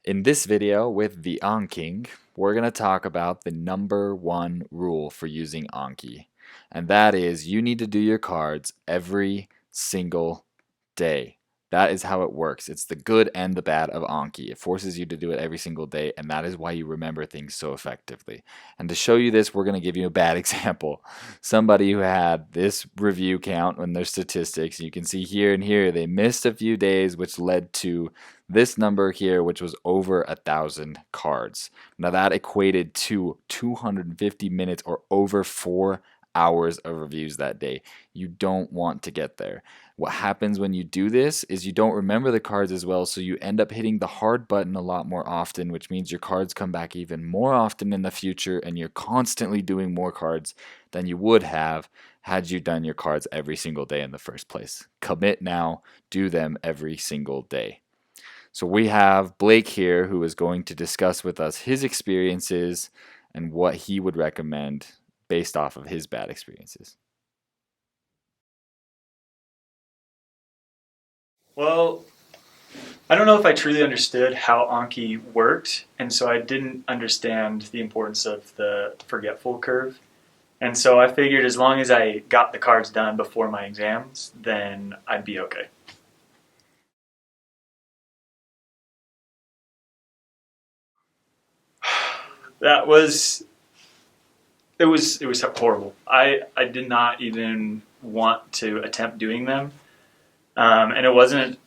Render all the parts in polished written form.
In this video with the Anking, we're going to talk about the number one rule for using Anki, and that is you need to do your cards every single day. That is how it works. It's the good and the bad of Anki. It forces you to do it every single day, and that is why you remember things so effectively. And to show you this, we're going to give you a bad example. Somebody who had this review count on their statistics, you can see here and here, they missed a few days, which led to this number here, which was over 1,000 cards. Now that equated to 250 minutes or over 4 hours of reviews that day. You don't want to get there. What happens when you do this is you don't remember the cards as well, so you end up hitting the hard button a lot more often, which means your cards come back even more often in the future, and you're constantly doing more cards than you would have had you done your cards every single day in the first place. Commit now, do them every single day. So we have Blake here who is going to discuss with us his experiences and what he would recommend based off of his bad experiences. Well, I don't know if I truly understood how Anki worked, and so I didn't understand the importance of the forgetful curve. And so I figured as long as I got the cards done before my exams, then I'd be okay. That was it was horrible. I did not even want to attempt doing them, and it wasn't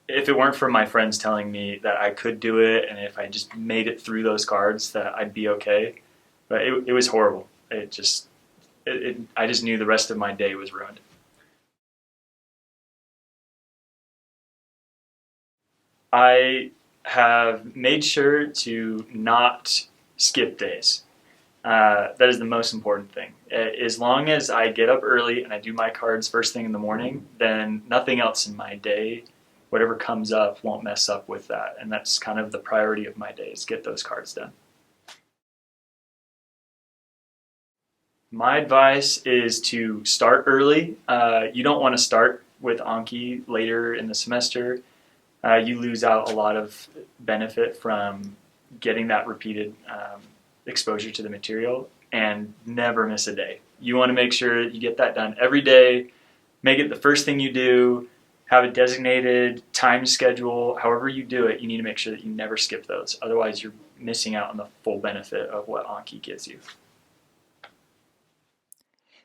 if it weren't for my friends telling me that I could do it and if I just made it through those cards that I'd be okay. But it was horrible. I just knew the rest of my day was ruined. I have made sure to not skip days. That is the most important thing. As long as I get up early and I do my cards first thing in the morning, then nothing else in my day, whatever comes up, won't mess up with that. And that's kind of the priority of my day is get those cards done. My advice is to start early. You don't want to start with Anki later in the semester. You lose out a lot of benefit from getting that repeated exposure to the material and never miss a day. You want to make sure you get that done every day, make it the first thing you do, have a designated time schedule. However you do it, you need to make sure that you never skip those. Otherwise, you're missing out on the full benefit of what Anki gives you.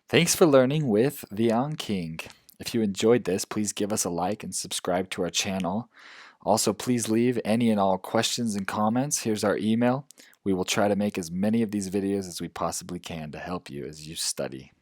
Thanks for learning with the Anking. If you enjoyed this, please give us a like and subscribe to our channel. Also, please leave any and all questions and comments. Here's our email. We will try to make as many of these videos as we possibly can to help you as you study.